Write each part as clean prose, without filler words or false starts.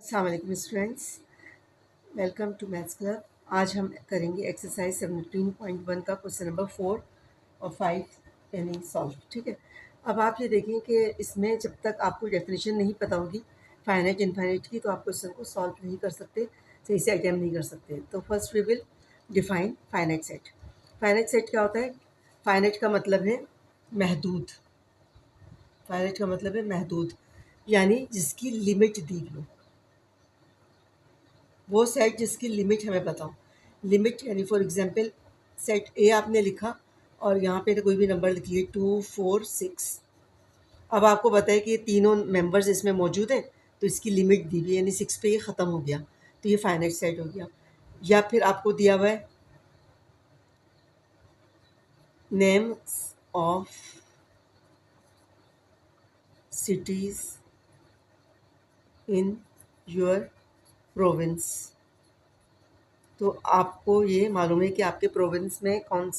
अस्सलाम वालेकुम students, welcome to maths club. आज हम करेंगे एक्सरसाइज 17.1 का क्वेश्चन नंबर 4 और 5 यानी सॉल्व। ठीक है, अब आप ये देखें कि इसमें जब तक आपको डेफिनेशन नहीं पता होगी फाइनाइट इनफाइनाइट की, तो आप क्वेश्चन को सॉल्व नहीं कर सकते, सही से अटैम्प्ट नहीं कर सकते। तो first we will define finite set. Finite set क्या होता है? फाइनाइट का मतलब है महदूद। फाइनाइट का मतलब है महदूद, यानी जिसकी लिमिट दी हो, वो सेट जिसकी लिमिट हमें पता हो। लिमिट यानी फॉर एग्जांपल सेट ए आपने लिखा और यहाँ पे कोई भी नंबर लिख लिए 2 4 6। अब आपको पता है कि ये तीनों मेंबर्स इसमें मौजूद हैं, तो इसकी लिमिट दी हुई यानी 6 पे ये ख़त्म हो गया, तो ये फाइनाइट सेट हो गया। या फिर आपको दिया हुआ है names of cities in your province, तो आपको ये मालूम है कि आपके प्रोविंस में कौन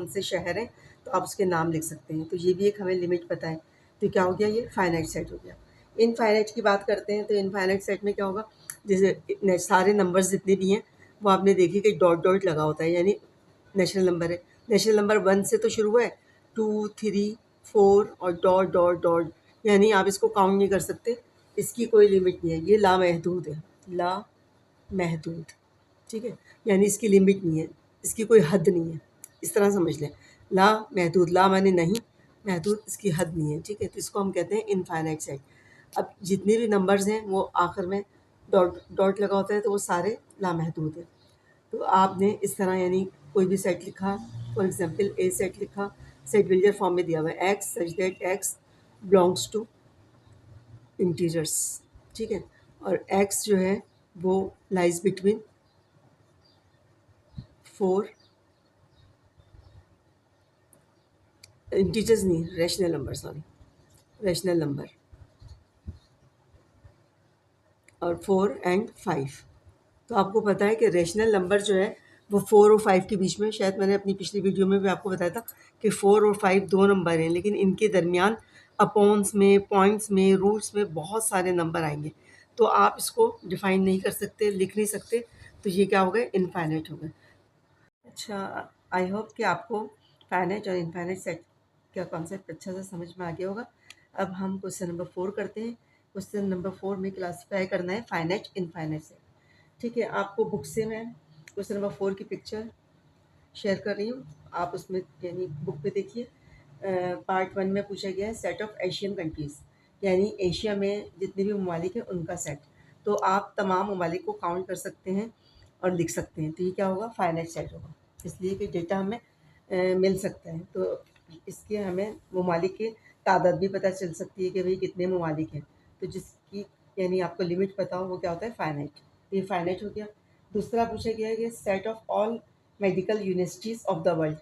से शहर हैं, तो आप उसके नाम लिख सकते हैं। तो ये भी एक हमें लिमिट पता है, तो क्या हो गया? ये फाइनाइट सेट हो गया। इनफाइनाइट की बात करते हैं, तो इनफाइनाइट सेट में क्या होगा? जैसे सारे नंबर्स जितने भी हैं वो आपने देखे कि डॉट डॉट लगा होता है, यानी नेशनल नंबर है। नेशनल नंबर 1 से तो शुरू हुआ है, 2 3 4 और डॉट डॉट डॉट, यानी आप इसको काउंट नहीं कर सकते, इसकी कोई लिमिट नहीं है, ये लामहदूद है। लामहदूद, ठीक है, यानी इसकी लिमिट नहीं है, इसकी कोई हद नहीं है, इस तरह समझ लें। ला महदूद, ला माने नहीं, महदूद इसकी हद नहीं है। ठीक है, तो इसको हम कहते हैं इनफाइनाइट सेट। अब जितने भी नंबर्स हैं वो आखिर में डॉट डॉट लगा होता है, तो वो सारे लामहदूद हैं। तो आपने इस तरह यानी कोई भी सेट लिखा, फॉर एग्जांपल ए सेट लिखा, सेट बिल्डर फॉर्म में दिया हुआ है x such that x belongs to integers. ठीक है, और एक्स जो है वो लाइज बिटवीन 4, इंटीजर्स नहीं, rational number, sorry, rational number, और 4 एंड 5। तो आपको पता है कि रैशनल नंबर जो है वो 4 और 5 के बीच में, शायद मैंने अपनी पिछली वीडियो में भी आपको बताया था कि 4 और 5 दो नंबर हैं, लेकिन इनके दरमियान अपॉन्स में, पॉइंट्स में, रूट्स में बहुत सारे नंबर आएंगे, तो आप इसको डिफाइन नहीं कर सकते, लिख नहीं सकते, तो ये क्या हो गए? इनफाइनाइट हो गए। अच्छा, आई होप कि आपको फाइनाइट और इनफाइनाइट सेट का कॉन्सेप्ट अच्छा से समझ में आ गया होगा। अब हम क्वेश्चन नंबर 4 करते हैं। क्वेश्चन नंबर 4 में क्लासीफाई करना है फाइनाइट इनफाइनाइट सेट। ठीक है, आपको बुक से मैं क्वेश्चन नंबर 4 की पिक्चर शेयर कर रही हूँ, आप उसमें यानी बुक पे देखिए। पार्ट 1 में पूछा गया है सेट ऑफ एशियन कंट्रीज़, यानी एशिया में जितने भी ममालिक हैं उनका सेट। तो आप तमाम ममालिक को काउंट कर सकते हैं और लिख सकते हैं, तो ये क्या होगा? फाइनाइट सेट होगा, इसलिए कि डेटा हमें मिल सकता है, तो इसके हमें ममालिक की तादाद भी पता चल सकती है कि भाई कितने ममालिक हैं। तो जिसकी यानी आपको लिमिट पता हो वो क्या होता है? फाइनाइट। ये फाइनाइट हो गया। दूसरा पूछा गया है कि set of all medical universities of the world,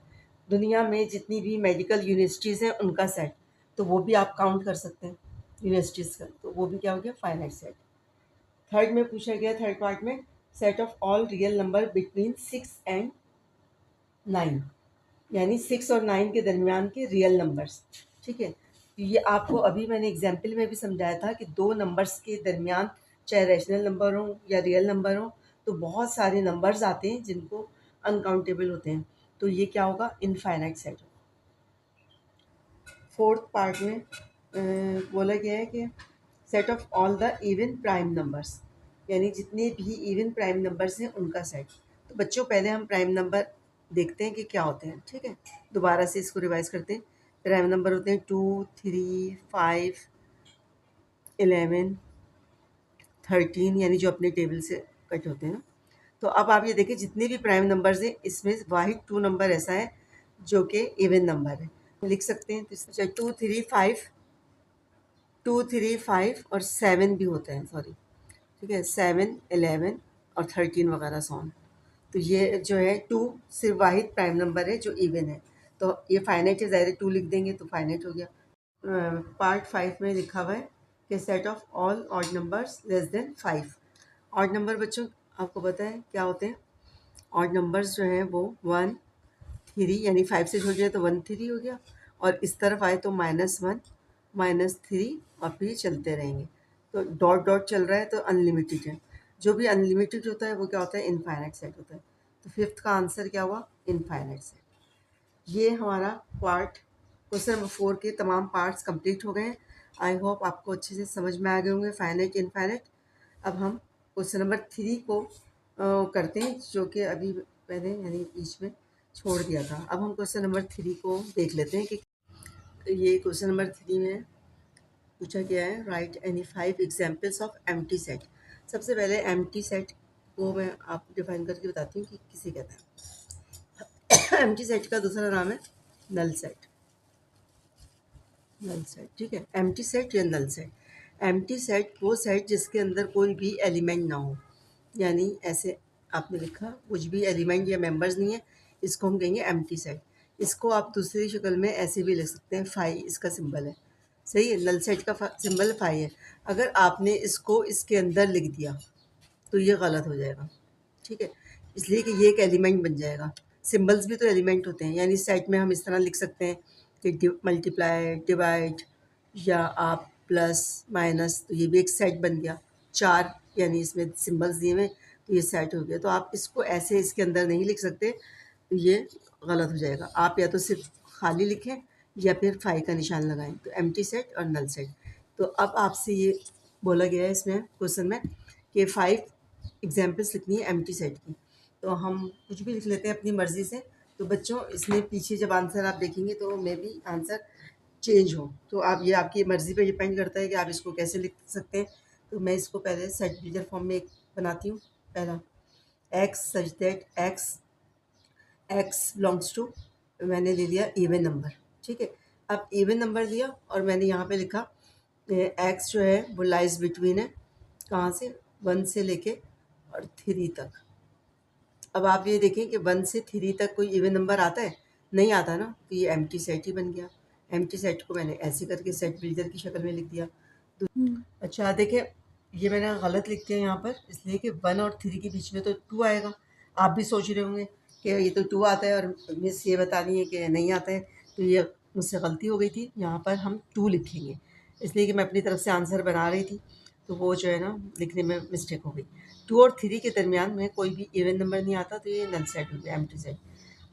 दुनिया में जितनी भी मेडिकल यूनिवर्सिटीज़ हैं उनका सेट, तो वो भी आप काउंट कर सकते हैं यूनिवर्सिटीज़ का, तो वो भी क्या हो गया? Finite set. थर्ड में पूछा गया, थर्ड पार्ट में, set of all real number between 6 and 9, यानी 6 और 9 के दरमियान के रियल नंबर्स। ठीक है, तो ये आपको अभी मैंने एग्जाम्पल में भी समझाया था कि दो नंबर्स के दरमियान चाहे रैशनल नंबर हो या रियल नंबर हो, तो बहुत सारे नंबर्स आते हैं जिनको अनकाउंटेबल होते हैं, तो ये क्या होगा? इनफाइनाइट सेट होगा। फोर्थ पार्ट में बोला गया है कि set of all the even prime numbers, यानी जितने भी इवन प्राइम नंबर्स हैं उनका सेट। तो बच्चों पहले हम प्राइम नंबर देखते हैं कि क्या होते हैं। ठीक है, दोबारा से इसको रिवाइज करते हैं। प्राइम नंबर होते हैं 2 3 5 11 13, यानी जो अपने टेबल से कट होते हैं ना। तो अब आप ये देखिए जितने भी प्राइम नंबर्स हैं इसमें वाहिद 2 नंबर ऐसा है जो कि इवन नंबर है, लिख सकते हैं। तो इसमें 2 3 5, 2 3 5 और 7 भी होते हैं, सॉरी, ठीक है, 7 11 और 13 वगैरह सॉन। तो ये जो है 2 सिर्फ वाहिद प्राइम नंबर है जो इवन है, तो ये फाइनाइट है, ज़ाहिर 2 लिख देंगे तो फाइनाइट हो गया। पार्ट 5 में लिखा हुआ है कि set of all odd numbers less than 5। Odd number बच्चों आपको पता है क्या होते हैं? ऑड नंबर्स जो हैं वो 1 3, यानी 5 से छोड़ जाए तो 1 3 हो गया, और इस तरफ आए तो -1 -3 और फिर चलते रहेंगे। तो डॉट डॉट चल रहा है तो अनलिमिटेड है। जो भी अनलिमिटेड होता है वो क्या होता है, इनफाइनाइट सेट होता है। तो फिफ्थ का आंसर क्या हुआ, इनफाइनाइट सेट। ये हमारा पार्ट क्वेश्चन नंबर 4 के तमाम पार्ट्स कंप्लीट हो गए हैं। आई होप आपको अच्छे से समझ में आ गए होंगे फाइनाइट इनफाइनाइट। अब हम क्वेश्चन नंबर 3 को करते हैं, जो कि अभी मैंने यानी बीच में छोड़ दिया था। अब हम क्वेश्चन नंबर 3 को देख लेते हैं कि ये क्वेश्चन नंबर 3 में पूछा गया है, right any 5 examples of empty set. सबसे पहले एम्प्टी सेट को मैं आपको डिफाइन करके बताती हूँ कि किसे कहते हैं। एम्प्टी सेट का दूसरा नाम है नल सेट। नल सेट, ठीक है, एम्प्टी सेट या नल सेट। एम्प्टी सेट वो सेट जिसके अंदर कोई भी एलिमेंट ना हो, यानी ऐसे आपने लिखा कुछ भी एलिमेंट या मेंबर्स नहीं है, इसको हम कहेंगे एम्प्टी सेट। इसको आप दूसरी शक्ल में ऐसे भी लिख सकते हैं, फाई इसका सिंबल है, सही है, नल सेट का सिंबल फाई है। अगर आपने इसको इसके अंदर लिख दिया तो ये गलत हो जाएगा, ठीक है, इसलिए कि ये एक एलिमेंट बन जाएगा। सिंबल्स भी तो एलिमेंट होते हैं, यानी सेट में हम इस तरह लिख सकते हैं कि मल्टीप्लाई, डिवाइड या आप प्लस माइनस, तो ये भी एक सेट बन गया। चार यानी इसमें सिंबल्स दिए हुए तो ये सेट हो गया। तो आप इसको ऐसे इसके अंदर नहीं लिख सकते, तो ये गलत हो जाएगा। आप या तो सिर्फ खाली लिखें या फिर फाई का निशान लगाएं, तो एम्प्टी सेट और नल सेट। तो अब आपसे ये बोला गया है इसमें क्वेश्चन में कि 5 एग्जाम्पल्स लिखनी है एम्प्टी सेट की। तो हम कुछ भी लिख लेते हैं अपनी मर्ज़ी से। तो बच्चों इसमें पीछे जब आंसर आप देखेंगे तो मे बी आंसर चेंज हो, तो आप ये आपकी मर्ज़ी पे डिपेंड करता है कि आप इसको कैसे लिख सकते हैं। तो मैं इसको पहले सेट बिल्डर फॉर्म में एक बनाती हूँ। पहला x such that x belongs to, मैंने ले लिया इवन नंबर, ठीक है। अब इवन नंबर दिया और मैंने यहाँ पे लिखा एक्स जो है वो लाइज बिटवीन है, कहाँ से, 1 से लेके और 3 तक। अब आप ये देखें कि 1 से 3 तक कोई इवन नंबर आता है, नहीं आता ना, तो ये एम्प्टी सेट ही बन गया। एम्प्टी सेट को मैंने ऐसे करके सेट बिल्डर की शक्ल में लिख दिया। अच्छा देखें, ये मैंने गलत लिख दिया यहाँ पर, इसलिए कि 1 और 3 के बीच में तो 2 आएगा। आप भी सोच रहे होंगे कि ये तो 2 आता है और मिस ये बता रही है कि नहीं आता है, तो ये मुझसे गलती हो गई थी। यहाँ पर हम 2 लिखेंगे, इसलिए कि मैं अपनी तरफ से आंसर बना रही थी, तो वो जो है ना लिखने में मिस्टेक हो गई। 2 और 3 के दरमियान में कोई भी इवन नंबर नहीं आता, तो ये नल सेट हो गया, एम्प्टी सेट।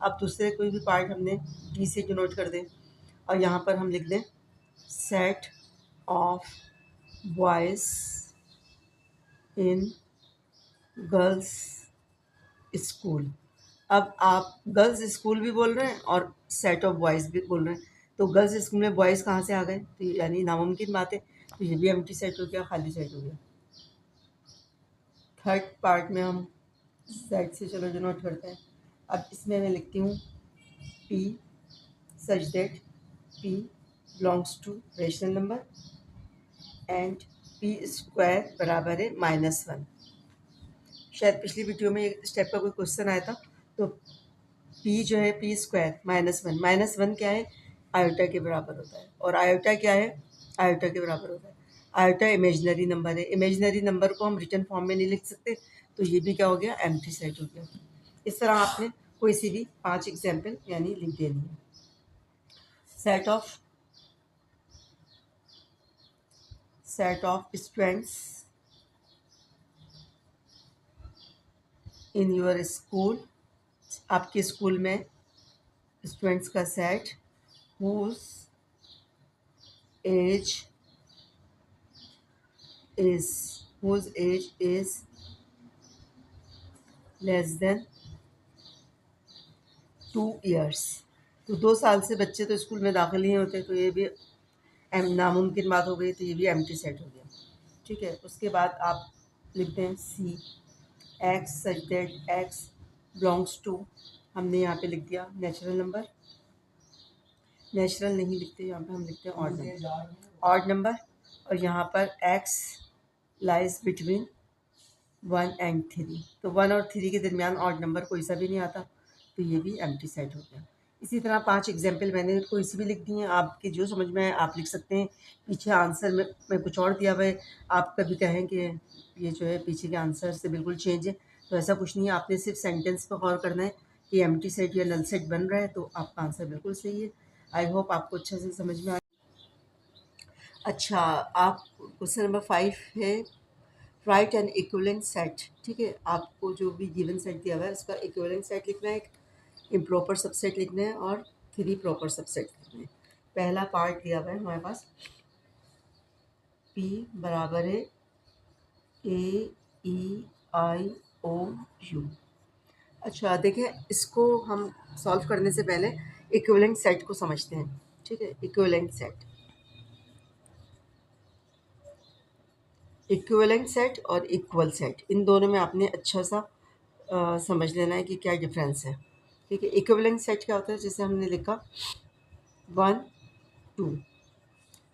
अब दूसरे कोई भी पार्ट हमने बी से डिनोट कर दें और यहाँ पर हम लिख दें set of boys in girls school. अब आप गर्ल्स स्कूल भी बोल रहे हैं और सेट ऑफ बॉयज़ भी बोल रहे हैं, तो गर्ल्स स्कूल में बॉयज़ कहाँ से आ गए, तो यानी नामुमकिन बात है, तो ये भी एम्प्टी सेट हो गया, खाली सेट हो गया। थर्ड पार्ट में हम सेट से चलो डिनोट करते हैं। अब इसमें मैं लिखती हूँ P such that P belongs to rational number and P square बराबर है -1। शायद पिछली वीडियो में एक स्टेप का कोई क्वेश्चन आया था, तो पी जो है पी स्क्वायर -1 क्या है, आयोटा के बराबर होता है, और आयोटा क्या है, आयोटा के बराबर होता है। आयोटा इमेजिनरी नंबर है, इमेजिनरी नंबर को हम रिटर्न फॉर्म में नहीं लिख सकते, तो ये भी क्या हो गया, एम्प्टी सेट हो गया। इस तरह आपने कोई सी भी 5 एग्जाम्पल यानी लिख देनी है। Set of students in your school, आपके स्कूल में स्टूडेंट्स का set whose age is less than 2 years। तो 2 साल से बच्चे तो स्कूल में दाखिल नहीं होते, तो ये भी नामुमकिन बात हो गई, तो ये भी एम्प्टी सेट हो गया, ठीक है। उसके बाद आप लिखते हैं C x such that x belongs to, हमने यहाँ पे लिख दिया नेचुरल नंबर, नेचुरल नहीं लिखते, यहाँ पे हम लिखते हैं ऑड नंबर, और यहाँ पर एक्स लाइज बिटवीन 1 एंड 3, तो 1 और 3 के दरमियान ऑड नंबर कोई सा भी नहीं आता, तो ये भी एम्प्टी सेट हो गया। इसी तरह 5 एग्जाम्पल मैंने कोई सी भी लिख दी हैं, आपके जो समझ में आए आप लिख सकते हैं। पीछे आंसर में कुछ और दिया हुआ है, आप कभी कहें कि ये जो है पीछे के आंसर से बिल्कुल चेंज है, तो ऐसा कुछ नहीं है। आपने सिर्फ सेंटेंस पर गौर करना है कि एम्प्टी सेट या नल सेट बन रहा है, तो आपका आंसर बिल्कुल सही है। आई होप आपको अच्छे से समझ में आ। अच्छा, आप क्वेश्चन नंबर 5 है, राइट एन इक्विवेलेंट सेट। ठीक है, आपको जो भी गिवन सेट दिया हुआ है उसका इक्विवेलेंट सेट लिखना है, एक इम्प्रॉपर सबसेट लिखना है और 3 प्रॉपर सबसेट लिखना है। पहला पार्ट दिया हुआ है हमारे पास, P बराबर है AEIOU। अच्छा देखिए, इसको हम सॉल्व करने से पहले इक्विवेलेंट सेट को समझते हैं। ठीक है, इक्विवेलेंट सेट, इक्विवेलेंट सेट और इक्वल सेट, इन दोनों में आपने अच्छा सा समझ लेना है कि क्या डिफरेंस है। ठीक है, इक्विवेलेंट सेट क्या होता है, जैसे हमने लिखा 1 2,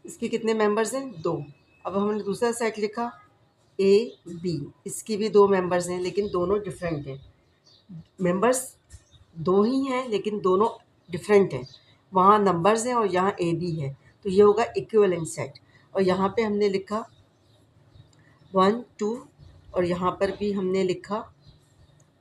इसके कितने मेंबर्स हैं, 2। अब हमने दूसरा सेट लिखा A B, इसकी भी 2 मेंबर्स हैं लेकिन दोनों डिफरेंट हैं। मेंबर्स 2 ही हैं लेकिन दोनों डिफरेंट हैं, वहाँ नंबर्स हैं और यहाँ A B है, तो ये होगा इक्विवेलेंट सेट। और यहाँ पे हमने लिखा 1 2 और यहाँ पर भी हमने लिखा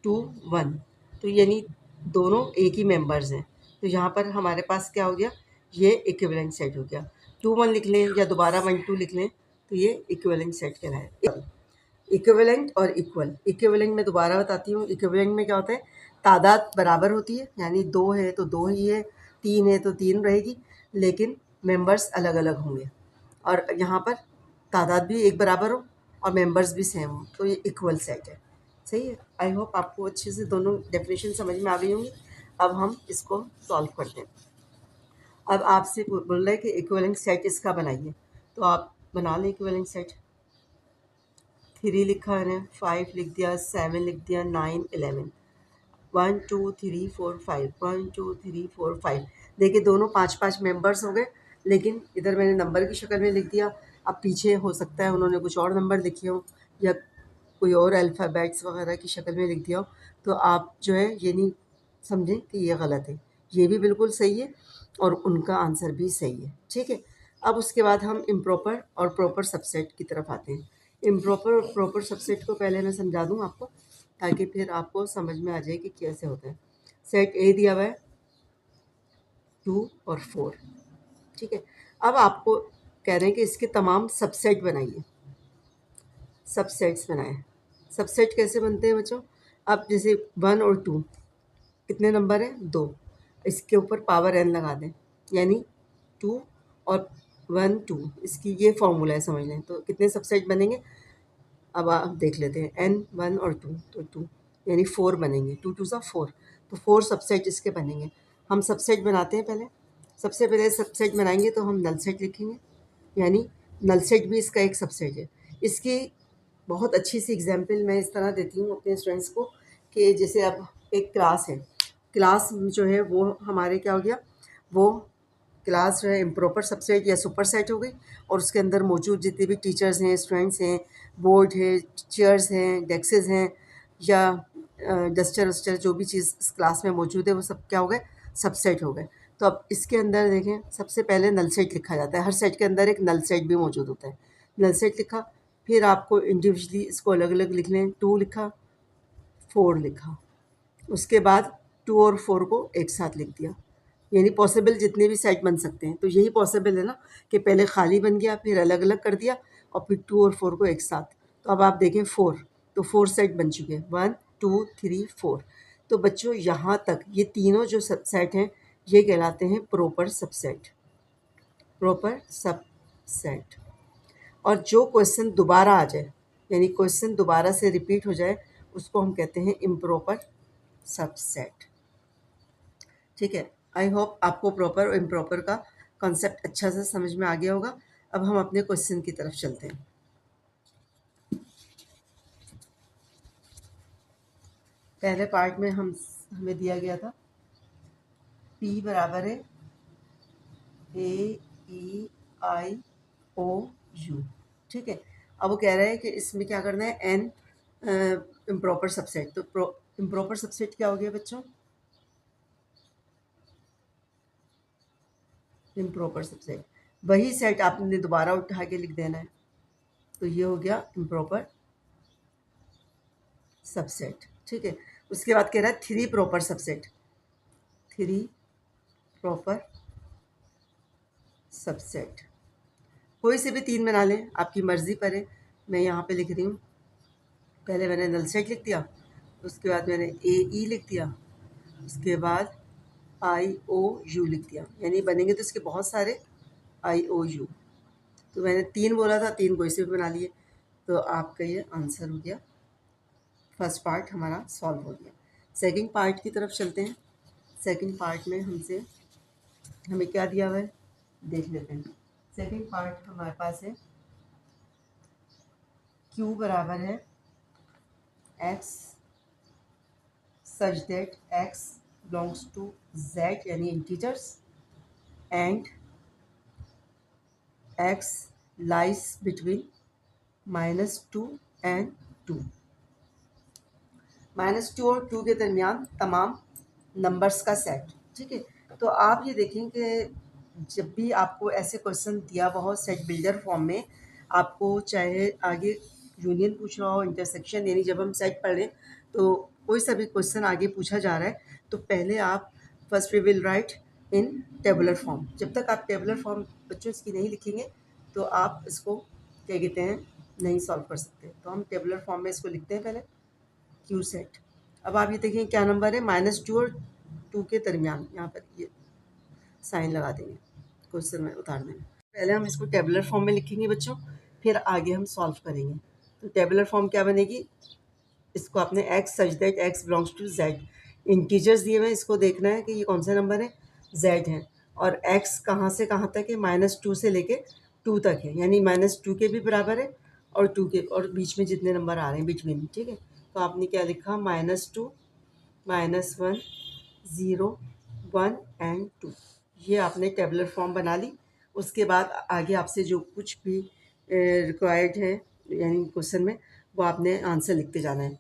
2 1, तो यानी दोनों एक ही मेंबर्स हैं, तो यहाँ पर हमारे पास क्या हो गया, ये इक्विवेलेंट सेट हो गया। 2 1 लिख लें या दोबारा 1 2 लिख लें तो ये इक्विवेलेंट सेट कहलाए। इक्विवेलेंट और इक्वल, इक्विवेलेंट में दोबारा बताती हूँ, इक्विवेलेंट में क्या होता है, तादाद बराबर होती है, यानी 2 है तो 2 ही है, 3 है तो 3 रहेगी, लेकिन मेंबर्स अलग अलग होंगे। और यहाँ पर तादाद भी एक बराबर हो और मेंबर्स भी सेम हो, तो ये इक्वल सेट है। सही है, आई होप आपको अच्छे से दोनों डेफिनेशन समझ में आ गई होंगी। अब हम इसको सॉल्व करते हैं। अब आपसे बोल रहा है कि इक्विवेलेंट सेट इसका बनाइए, तो आप बना लें इक्विवेलेंट सेट। 3 लिखा है, 5 लिख दिया, 7 लिख दिया, 9 11, 1 2 3 4 5, 1 2 3 4 5। देखिए दोनों 5 5 मेंबर्स हो गए, लेकिन इधर मैंने नंबर की शक्ल में लिख दिया। अब पीछे हो सकता है उन्होंने कुछ और नंबर लिखे हो या कोई और अल्फ़ाबेट्स वगैरह की शक्ल में लिख दिया हो, तो आप जो है ये नहीं समझें कि ये गलत है, ये भी बिल्कुल सही है और उनका आंसर भी सही है। ठीक है, अब उसके बाद हम इम्प्रॉपर और प्रॉपर सबसेट की तरफ आते हैं। इम्प्रॉपर और प्रॉपर सबसेट को पहले मैं समझा दूँ आपको, ताकि फिर आपको समझ में आ जाए कि कैसे होता है। सेट ए दिया हुआ है 2 और 4। ठीक है, अब आपको कह रहे हैं कि इसके तमाम सबसेट बनाइए, सबसेट्स बनाएं। सबसेट कैसे बनते हैं बच्चों, अब जैसे 1 और 2 कितने नंबर हैं, 2, इसके ऊपर पावर n लगा दें, यानी 2 और 1 2, इसकी ये फॉर्मूला है, समझ लें। तो कितने सबसेट बनेंगे, अब आप देख लेते हैं, n 1 और 2, तो 2 यानी 4 बनेंगे, 2 2 सा 4, तो 4 सबसेट इसके बनेंगे। हम सबसेट बनाते हैं पहले, सबसे पहले सबसेट बनाएंगे तो हम नल सेट लिखेंगे, यानी नल सेट भी इसका एक सबसेट है। इसकी बहुत अच्छी सी एग्जांपल मैं इस तरह देती हूँ अपने स्टूडेंट्स को कि जैसे अब एक क्लास है, क्लास जो है वो हमारे क्या हो गया, वो क्लास जो है इम्प्रॉपर सबसेट या सुपर सेट हो गई, और उसके अंदर मौजूद जितने भी टीचर्स हैं, स्टूडेंट्स हैं, बोर्ड है, चेयर्स हैं, डेस्क्स हैं या डस्टर वस्टर जो भी चीज़ इस क्लास में मौजूद है वो सब क्या हो गए, सबसेट हो गए। तो अब इसके अंदर देखें, सबसे पहले नल सेट लिखा जाता है, हर सेट के अंदर एक नल सेट भी मौजूद होता है। नल सेट लिखा, फिर आपको इंडिविजुअली इसको अलग अलग लिख लें, 2 लिखा, 4 लिखा, उसके बाद 2 और 4 को एक साथ लिख दिया, यानी पॉसिबल जितने भी सेट बन सकते हैं। तो यही पॉसिबल है ना कि पहले खाली बन गया, फिर अलग अलग कर दिया और फिर 2 और 4 को एक साथ। तो अब आप देखें 4, तो 4 सेट बन चुके हैं, 1 2 3 4। तो बच्चों यहाँ तक ये तीनों जो सेट हैं ये कहलाते हैं प्रॉपर सबसेट, प्रॉपर सबसेट। और जो क्वेश्चन दोबारा आ जाए, यानी क्वेश्चन दोबारा से रिपीट हो जाए, उसको हम कहते हैं इम्प्रॉपर सबसेट। ठीक है, आई होप आपको प्रॉपर और इम्प्रॉपर का कॉन्सेप्ट अच्छा से समझ में आ गया होगा। अब हम अपने क्वेश्चन की तरफ चलते हैं। पहले पार्ट में हमें दिया गया था P बराबर है AEIOU। ठीक है, अब वो कह रहा है कि इसमें क्या करना है, N इम्प्रॉपर सबसेट। तो इम्प्रॉपर सबसेट क्या हो गया बच्चों, इम्प्रॉपर सबसेट वही सेट आपने दोबारा उठा के लिख देना है, तो ये हो गया इम्प्रॉपर सबसेट। ठीक है, उसके बाद कह रहा है 3 प्रॉपर सबसेट, 3 प्रॉपर सबसेट। कोई से भी 3 बना लें, आपकी मर्ज़ी पर है। मैं यहाँ पे लिख रही हूँ, पहले मैंने नल सेट लिख दिया, उसके बाद मैंने AE लिख दिया, उसके बाद IOU लिख दिया, यानी बनेंगे तो इसके बहुत सारे IOU। तो मैंने 3 बोला था, 3 कोई से भी बना लिए। तो आपका ये आंसर हो गया, फर्स्ट पार्ट हमारा सॉल्व हो गया। सेकंड पार्ट की तरफ चलते हैं। सेकंड पार्ट में हमें क्या दिया हुआ है देख लेते हैं। सेकंड पार्ट हमारे पास है Q बराबर है X such that X belongs to Z यानी integers and X lies between -2 and 2। -2 और 2 के दरमियान तमाम नंबर्स का सेट। ठीक है, तो आप ये देखें कि जब भी आपको ऐसे क्वेश्चन दिया हुआ हो सेट बिल्डर फॉर्म में, आपको चाहे आगे यूनियन पूछ रहा हो, इंटरसेक्शन, यानी जब हम सेट पढ़ रहे हैं तो कोई सा भी क्वेश्चन आगे पूछा जा रहा है तो पहले आप first we will write in tabular form. जब तक आप टेबुलर फॉर्म बच्चों इसकी नहीं लिखेंगे तो आप इसको क्या कहते हैं नहीं सॉल्व कर सकते। तो हम टेबुलर फॉर्म में इसको लिखते हैं पहले Q सेट। अब आप ये देखिए क्या नंबर है, -2 और 2 के दरमियान, यहाँ पर ये साइन लगा देंगे क्वेश्चन में उतारने में। पहले हम इसको टेबुलर फॉर्म में लिखेंगे बच्चों, फिर आगे हम सॉल्व करेंगे। तो टेबुलर फॉर्म क्या बनेगी, इसको आपने x such that x belongs to z, integers दिए हुए हैं, इसको देखना है कि ये कौन सा नंबर है, z है, और x कहाँ से कहाँ तक है, -2 से लेके 2 तक है, यानी -2 के भी बराबर है और 2 के, और बीच में जितने नंबर आ रहे हैं बिटवीन। ठीक है, तो आपने क्या लिखा, -2, -1, 0, 1 एंड 2। ये आपने टेबुलर फॉर्म बना ली। उसके बाद आगे आपसे जो कुछ भी रिक्वायर्ड है यानी क्वेश्चन में, वो आपने आंसर लिखते जाना है।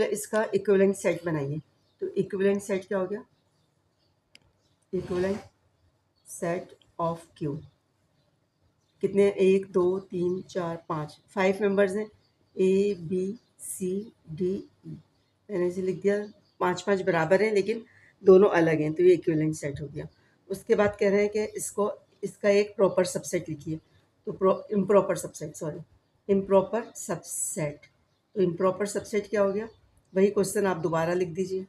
इसका इक्विवेलेंट सेट बनाइए। तो इक्विवेलेंट सेट क्या हो गया, इक्विवेलेंट सेट ऑफ क्यू। कितने, 1 2 3 4 5, 5 मेंबर्स हैं, ABCDE। मैंने इसे लिख दिया, 5 बराबर हैं लेकिन दोनों अलग हैं, तो ये इक्विवेलेंट सेट हो गया। उसके बाद कह रहे हैं कि इसका एक प्रॉपर सबसेट लिखिए। तो इम्प्रॉपर सबसेट। तो इम्प्रॉपर सबसेट क्या हो गया, वही क्वेश्चन आप दोबारा लिख दीजिए,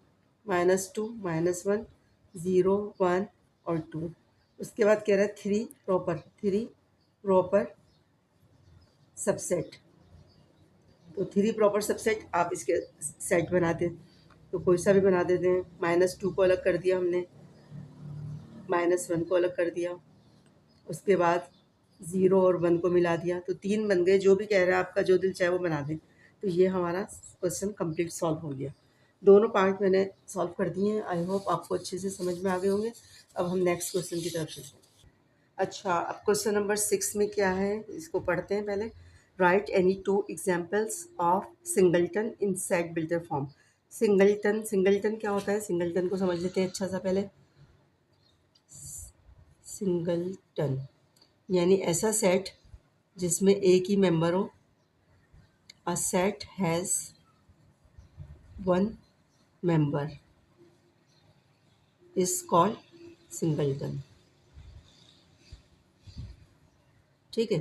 -2, -1, 0, 1 और 2। उसके बाद कह रहा है 3 प्रॉपर सबसेट। तो 3 प्रॉपर सबसेट आप इसके सेट बना दें, तो कोई सा भी बना देते हैं। -2 को अलग कर दिया हमने, -1 को अलग कर दिया, उसके बाद 0 और 1 को मिला दिया, तो 3 बन गए। जो भी कह रहा है आपका जो दिल चाहे वो बना दें। तो ये हमारा क्वेश्चन कंप्लीट सॉल्व हो गया। दोनों पार्ट मैंने सॉल्व कर दिए हैं। आई होप आपको अच्छे से समझ में आ गए होंगे। अब हम नेक्स्ट क्वेश्चन की तरफ चलते हैं। अच्छा, अब क्वेश्चन नंबर 6 में क्या है, इसको पढ़ते हैं पहले। Right any 2 examples of singleton in set builder form. Singleton क्या होता है, सिंगलटन को समझ लेते हैं अच्छा सा पहले। सिंगलटन यानी ऐसा सेट जिसमें एक ही मेंबर हो। अ set has 1 member is called singleton. ठीक है,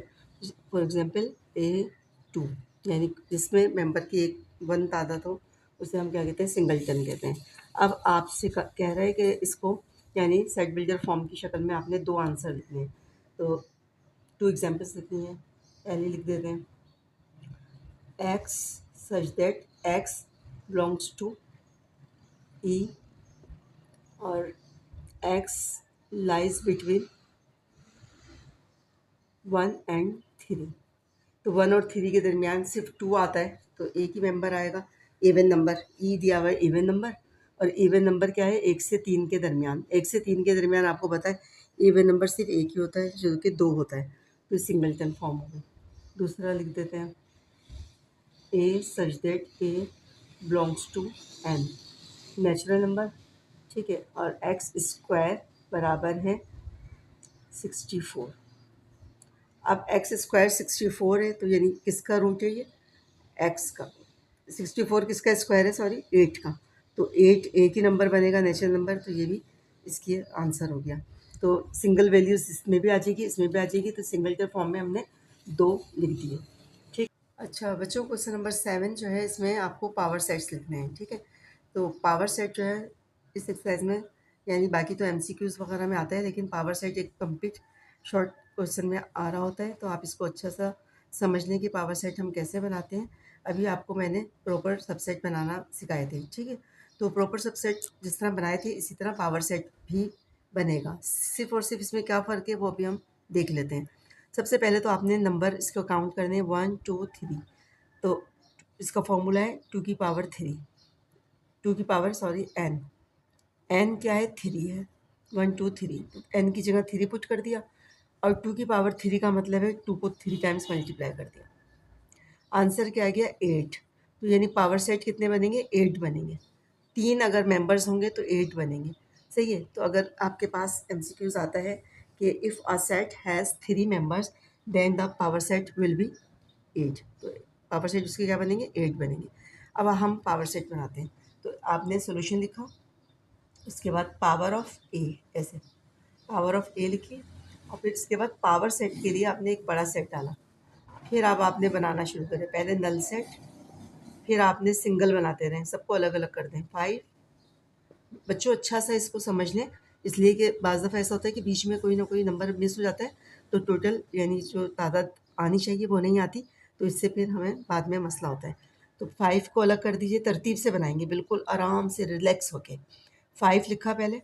फॉर एग्जाम्पल A2, यानी जिसमें मेंबर की एक 1 तादाद हो, उसे हम क्या कहते हैं, सिंगलटन कहते हैं। अब आपसे कह रहा है कि इसको यानी सेट बिल्डर फॉर्म की शक्ल में आपने 2 आंसर लिखने हैं। तो 2 एग्जाम्पल्स लिखनी है। पहले लिख देते हैं, x such that x belongs to E और x lies between 1 and 3। तो 1 और 3 के दरमियान सिर्फ 2 आता है, तो एक ही मेंबर आएगा, इवन नंबर। ई दिया हुआ है इवन नंबर, और इवन नंबर क्या है, 1 से 3 के दरमियान। 1 से 3 के दरमियान आपको पता है इवन नंबर सिर्फ एक ही होता है, जो कि 2 होता है। तो सिंगलटन फॉर्म होगा। दूसरा लिख देते हैं, A such that A belongs to N, natural number. ठीक है, और एक्स स्क्वायर बराबर है 64। अब एक्स स्क्वायर 64 है, तो यानी किसका रूट है ये, एक्स का। 64 किसका स्क्वायर है, सॉरी 8 का। तो 8 एक ही नंबर बनेगा, नेचुरल नंबर, तो ये भी इसकी आंसर हो गया। तो सिंगल वैल्यूज़ इसमें भी आ जाएगी, इसमें भी आ जाएगी, तो सिंगल के फॉर्म में हमने 2 लिख दिए। ठीक। अच्छा बच्चों, क्वेश्चन नंबर 7 जो है इसमें आपको पावर सेट्स लिखने हैं। ठीक है, तो पावर सेट जो है इस एक्सरसाइज में, यानी बाकी तो एमसीक्यूज़ वगैरह में आता है, लेकिन पावर सेट एक कंप्लीट शॉर्ट क्वेश्चन में आ रहा होता है, तो आप इसको अच्छा सा समझ लें कि पावर सेट हम कैसे बनाते हैं। अभी आपको मैंने प्रॉपर सबसेट बनाना सिखाए थे। ठीक है, तो प्रॉपर सबसेट जिस तरह बनाए थे इसी तरह पावर सेट भी बनेगा। सिर्फ और सिर्फ इसमें क्या फ़र्क है वो अभी हम देख लेते हैं। सबसे पहले तो आपने नंबर इसको काउंट करने हैं 1 2 3। तो इसका फॉर्मूला है 2 की पावर 3, 2 की पावर सॉरी n। n क्या है? 3 है। 1 2 3, तो n की जगह 3 पुट कर दिया, और 2 की पावर 3 का मतलब है 2 को 3 टाइम्स मल्टीप्लाई कर दिया। आंसर क्या आ गया? 8। तो यानी पावर सेट कितने बनेंगे? 8 बनेंगे। 3 अगर मेंबर्स होंगे तो 8 बनेंगे। सही है, तो अगर आपके पास एमसीक्यूज आता है कि if a set has 3 members then the power set will be 8, तो पावर सेट उसके क्या बनेंगे? 8 बनेंगे। अब हम पावर सेट बनाते हैं। तो आपने सोल्यूशन लिखा, उसके बाद पावर ऑफ ए, ऐसे पावर ऑफ ए लिखी, और फिर इसके बाद पावर सेट के लिए आपने एक बड़ा सेट डाला। फिर अब आपने बनाना शुरू करें, पहले नल सेट, फिर आपने सिंगल बनाते रहें, सबको अलग अलग कर दें। 5। बच्चों अच्छा सा इसको समझ लें, इसलिए कि बाज़ दफ़ा ऐसा होता है कि बीच में कोई ना कोई नंबर मिस हो जाता है, तो टोटल यानी जो तादाद आनी चाहिए वो नहीं आती, तो इससे फिर हमें बाद में मसला होता है। तो 5 को अलग कर दीजिए, तरतीब से बनाएंगे बिल्कुल आराम से रिलैक्स होके। 5 लिखा पहले,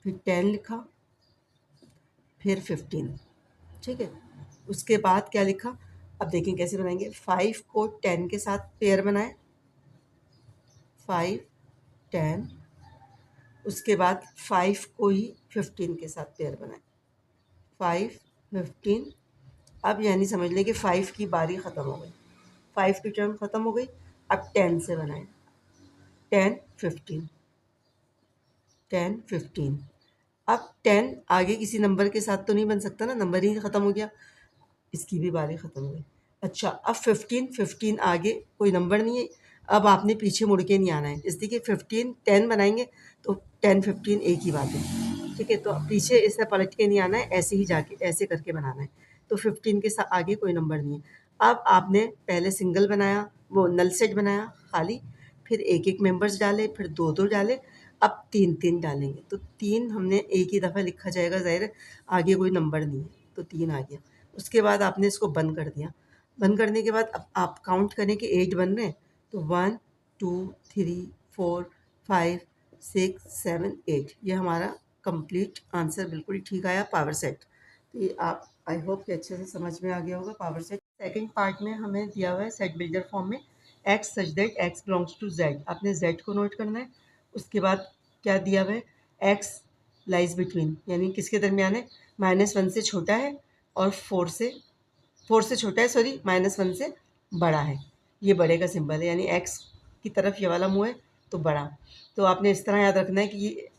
फिर 10 लिखा, फिर 15। ठीक है, उसके बाद क्या लिखा? अब देखें कैसे बनाएंगे। 5 को 10 के साथ पेयर बनाएं, 5 10। उसके बाद 5 को ही 15 के साथ पेयर बनाएं, 5 15। अब यानी समझ लें कि 5 की बारी ख़त्म हो गई, 5 की टर्म ख़त्म हो गई। अब 10 से बनाएं, 10 15 10 15। अब 10 आगे किसी नंबर के साथ तो नहीं बन सकता ना, नंबर ही ख़त्म हो गया, इसकी भी बारी ख़त्म हो गई। अच्छा, अब 15 आगे कोई नंबर नहीं है, अब आपने पीछे मुड़ के नहीं आना है, इसलिए कि 15 10 बनाएंगे तो 10 15 एक ही बात है। ठीक है, तो पीछे ऐसे पलट के नहीं आना है, ऐसे ही जाके ऐसे करके बनाना है। तो 15 के साथ आगे कोई नंबर नहीं है। अब आपने पहले सिंगल बनाया, वो नल सेट बनाया खाली, फिर एक एक मेंबर्स डाले, फिर दो दो डाले, अब 3 3 डालेंगे, तो 3 हमने एक ही दफ़ा लिखा जाएगा, ज़ाहिर है आगे कोई नंबर नहीं है, तो 3 आ गया। उसके बाद आपने इसको बंद कर दिया। बंद करने के बाद अब आप काउंट करें कि 8 बन रहे हैं, तो 1 2 3 4 5 6 7 8, ये हमारा कंप्लीट आंसर बिल्कुल ठीक आया, पावर सेट। तो ये आप आई होप कि अच्छे से समझ में आ गया होगा पावर सेट। सेकंड पार्ट में हमें दिया हुआ है सेट बिल्डर फॉर्म में x such that x belongs to Z. आपने जेड को नोट करना है। उसके बाद क्या दिया हुआ है? एक्स लाइज बिटवीन, यानी किसके दरमियान है? -1 से छोटा है और 4 से छोटा है, सॉरी -1 से बड़ा है। ये बड़े का सिंबल है, यानी एक्स की तरफ ये वाला मुँह है तो बड़ा। तो आपने इस तरह याद रखना है कि ये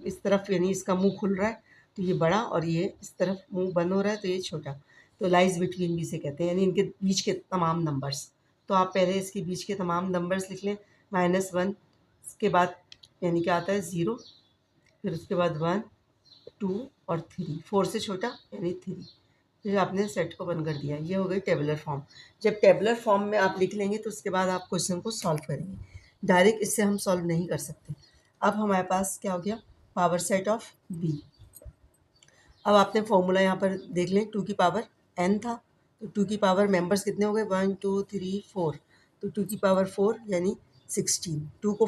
इस तरफ यानी इसका मुँह खुल रहा है तो ये बड़ा, और ये इस तरफ मुँह बंद हो रहा है तो ये छोटा। तो लाइज़ बिटवीन भी इसे कहते हैं, यानी इनके बीच के तमाम नंबर्स। तो आप पहले इसके बीच के तमाम नंबर्स लिख लें। -1 के बाद यानी क्या आता है? 0, फिर उसके बाद 1 2 और 3, 4 से छोटा यानी 3। फिर आपने सेट को बंद कर दिया। ये हो गई टेबुलर फॉर्म। जब टेबुलर फॉर्म में आप लिख लेंगे तो उसके बाद आप क्वेश्चन को सॉल्व करेंगे। डायरेक्ट इससे हम सॉल्व नहीं कर सकते। अब हमारे पास क्या हो गया? Power set of B. अब आपने फॉर्मूला यहाँ पर देख लें, 2 की पावर n था, तो 2 की पावर मेंबर्स कितने हो गए? 1 2 3 4, तो 2 की पावर 4 यानी 16। 2 को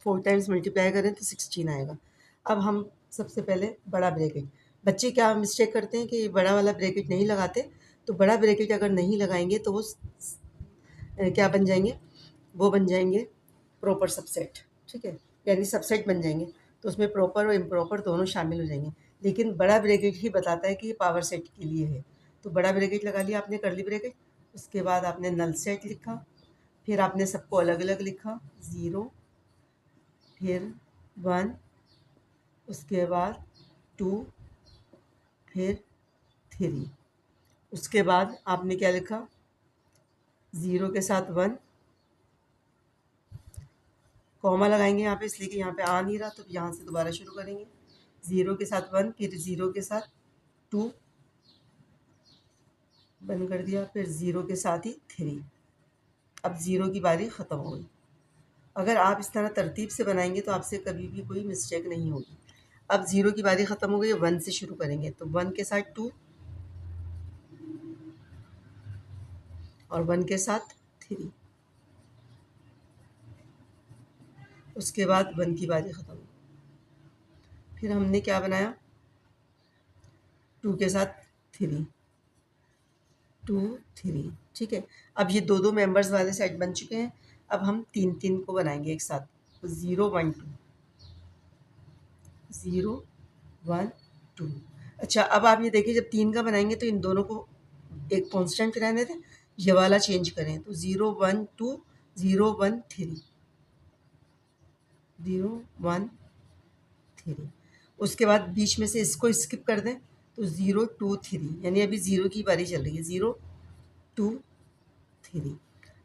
4 टाइम्स मल्टीप्लाई करें तो 16 आएगा। अब हम सबसे पहले बड़ा ब्रैकेट, बच्चे क्या मिस्टेक करते हैं कि बड़ा वाला ब्रैकेट नहीं लगाते, तो बड़ा ब्रैकेट अगर नहीं लगाएंगे तो वो क्या बन जाएंगे? वो बन जाएंगे प्रॉपर सबसेट। ठीक है, यानी सबसेट बन जाएंगे, तो उसमें प्रॉपर और इम्प्रॉपर दोनों शामिल हो जाएंगे। लेकिन बड़ा ब्रैकेट ही बताता है कि ये पावर सेट के लिए है, तो बड़ा ब्रैकेट लगा लिया आपने, कर्ली ब्रैकेट। उसके बाद आपने नल सेट लिखा, फिर आपने सबको अलग अलग लिखा, 0, फिर 1, उसके बाद 2, फिर 3। उसके बाद आपने क्या लिखा? 0 के साथ 1, कॉमा लगाएंगे यहाँ पे, इसलिए कि यहाँ पे आ नहीं रहा, तो यहाँ से दोबारा शुरू करेंगे। ज़ीरो के साथ 1, फिर ज़ीरो के साथ 2 बंद कर दिया, फिर ज़ीरो के साथ ही 3। अब ज़ीरो की बारी ख़त्म हो गई। अगर आप इस तरह तरतीब से बनाएंगे तो आपसे कभी भी कोई मिस्टेक नहीं होगी। अब ज़ीरो की बारी ख़त्म हो गई, 1 से शुरू करेंगे, तो 1 के साथ 2 और 1 के साथ 3, उसके बाद 1 की बारी ख़त्म। फिर हमने क्या बनाया, 2 के साथ 3, 2 3, ठीक है। अब ये दो दो मेंबर्स वाले सेट बन चुके हैं। अब हम 3 3 को बनाएंगे एक साथ, तो 0 1 2, 0 1 2। अच्छा, अब आप ये देखिए, जब 3 का बनाएंगे तो इन दोनों को एक कांस्टेंट रहने दें, ये वाला चेंज करें, तो 0 1 2 0 1 3, 0 1 3। उसके बाद बीच में से इसको स्किप कर दें, तो 0 2 3, यानी अभी 0 की बारी चल रही है, 0 2 3,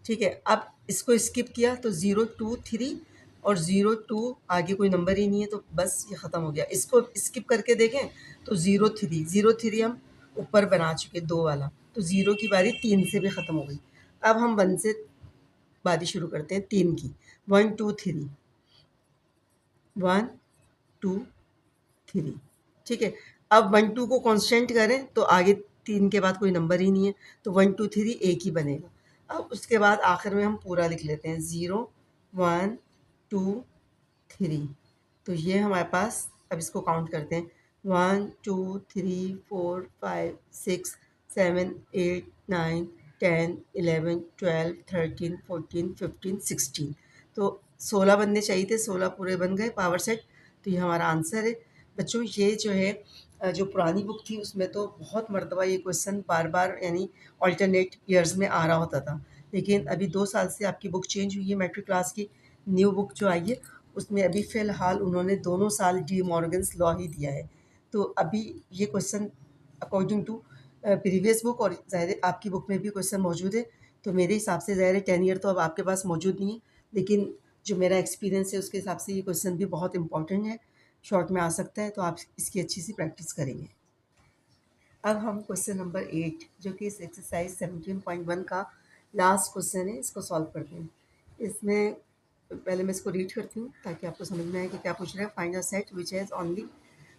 ठीक है। अब इसको स्किप किया तो 0 2 3 और 0 2, आगे कोई नंबर ही नहीं है, तो बस ये ख़त्म हो गया। इसको स्किप करके देखें तो 0 3, 0 3 हम ऊपर बना चुके 2 वाला, तो 0 की बारी 3 से भी ख़त्म हो गई। अब हम 1 से बारी शुरू करते हैं 3 की, 1 2 3, 1 2 3, ठीक है। अब 1 2 को कांस्टेंट करें तो आगे 3 के बाद कोई नंबर ही नहीं है, तो 1 2 3 एक ही बनेगा। अब उसके बाद आखिर में हम पूरा लिख लेते हैं, 0 1 2 3, तो ये हमारे पास, अब इसको काउंट करते हैं, 1 2 3 4 5 6 7 8 9 10 11 12 13 14 15 16, तो 16 बनने चाहिए थे, 16 पूरे बन गए पावर सेट। तो ये हमारा आंसर है। बच्चों, ये जो है जो पुरानी बुक थी उसमें तो बहुत मरतबा ये क्वेश्चन बार बार यानी ऑल्टरनेट ईयर्स में आ रहा होता था, लेकिन अभी 2 साल से आपकी बुक चेंज हुई है। मैट्रिक क्लास की न्यू बुक जो आई है उसमें अभी फ़िलहाल उन्होंने दोनों साल डी मॉर्गन्स लॉ ही दिया है। तो अभी ये question according to previous book और ज़ाहिर है आपकी बुक में भी क्वेश्चन मौजूद है, तो मेरे हिसाब से ज़ाहिर है 10 ईयर तो अब आपके पास मौजूद नहीं है, लेकिन जो मेरा एक्सपीरियंस है उसके हिसाब से ये क्वेश्चन भी बहुत इंपॉर्टेंट है, शॉर्ट में आ सकता है, तो आप इसकी अच्छी सी प्रैक्टिस करेंगे। अब हम क्वेश्चन नंबर 8 जो कि इस एक्सरसाइज 17.1 का लास्ट क्वेश्चन है, इसको सॉल्व करते हैं। इसमें पहले मैं इसको रीड करती हूँ ताकि आपको समझ में आए कि क्या पूछ रहा है। Find a set which has only,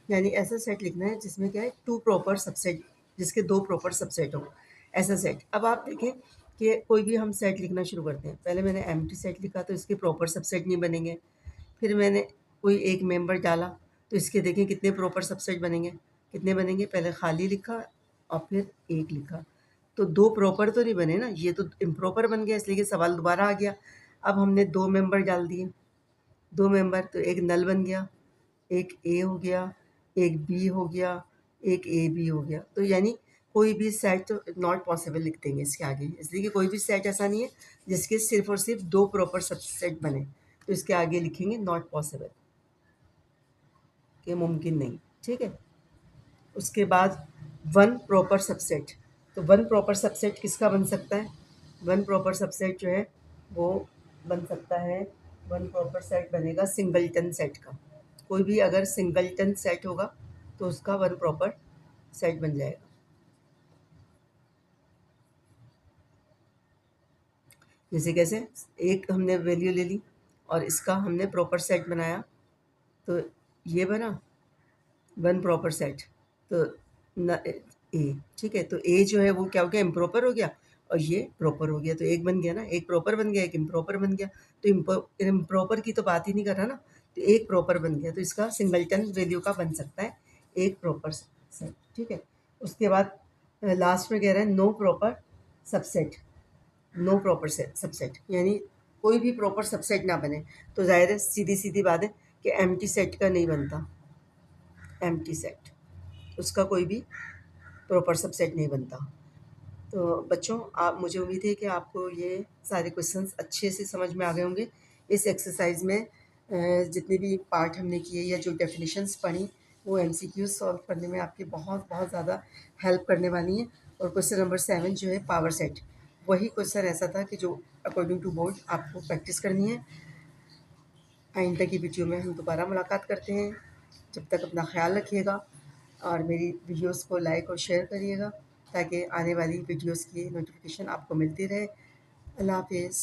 यानी ऐसा सेट लिखना है जिसमें क्या है, 2 प्रॉपर सबसेट, जिसके 2 प्रॉपर सबसेट हो, ऐसा सेट। अब आप देखें कि कोई भी हम सेट लिखना शुरू करते हैं, पहले मैंने एम्प्टी सेट लिखा तो इसके प्रॉपर सबसेट नहीं बनेंगे। फिर मैंने कोई एक मेंबर डाला तो इसके देखें कितने प्रॉपर सबसेट बनेंगे, कितने बनेंगे, पहले खाली लिखा और फिर एक लिखा, तो 2 प्रॉपर तो नहीं बने ना, ये तो इम्प्रॉपर बन गया, इसलिए कि सवाल दोबारा आ गया। अब हमने 2 मेंबर डाल दिए, 2 मेंबर, तो एक नल बन गया, एक ए हो गया, एक बी हो गया, एक ए बी हो गया, तो यानी कोई भी सेट तो नॉट पॉसिबल लिख देंगे इसके आगे, इसलिए कि कोई भी सेट ऐसा नहीं है जिसके सिर्फ और सिर्फ 2 प्रॉपर सबसेट बने, तो इसके आगे लिखेंगे नॉट पॉसिबल, कि मुमकिन नहीं, ठीक है। उसके बाद 1 प्रॉपर सबसेट, तो 1 प्रॉपर सबसेट किसका बन सकता है, 1 प्रॉपर सबसेट जो है वो बन सकता है, 1 प्रॉपर सेट बनेगा सिंगलटन सेट का। कोई भी अगर सिंगलटन सेट होगा तो उसका 1 प्रॉपर सेट बन जाएगा। जैसे कैसे, एक हमने वैल्यू ले ली और इसका हमने प्रॉपर सेट बनाया, तो ये बना 1 प्रॉपर सेट, तो न ए, ठीक है, तो ए जो है वो क्या हो गया, इम्प्रॉपर हो गया, और ये प्रॉपर हो गया, तो एक बन गया ना, एक प्रॉपर बन गया, एक इम्प्रॉपर बन गया, तो इम्प्रॉपर की तो बात ही नहीं कर रहा ना, तो एक प्रॉपर बन गया, तो इसका सिंगलटन वैल्यू का बन सकता है एक प्रॉपर सेट, ठीक है। उसके बाद लास्ट में कह रहा है no proper subset, no proper subset यानी कोई भी प्रॉपर सबसेट ना बने, तो ज़ाहिर है सीधी सीधी बात है कि एम्प्टी सेट का नहीं बनता, एम्प्टी सेट उसका कोई भी प्रॉपर सबसेट नहीं बनता। तो बच्चों, आप, मुझे उम्मीद है कि आपको ये सारे क्वेश्चंस अच्छे से समझ में आ गए होंगे। इस एक्सरसाइज में जितने भी पार्ट हमने किए या जो डेफिनेशंस पढ़ी वो एमसीक्यूज सॉल्व करने में आपकी बहुत बहुत ज़्यादा हेल्प करने वाली हैं। और क्वेश्चन नंबर 7 जो है पावर सेट, वही क्वेश्चन ऐसा था कि जो अकॉर्डिंग टू बोर्ड आपको प्रैक्टिस करनी है। आइंदा की वीडियो में हम दोबारा मुलाकात करते हैं। जब तक अपना ख्याल रखिएगा और मेरी वीडियोस को लाइक और शेयर करिएगा ताकि आने वाली वीडियोस की नोटिफिकेशन आपको मिलती रहे। अल्लाह हाफिज़।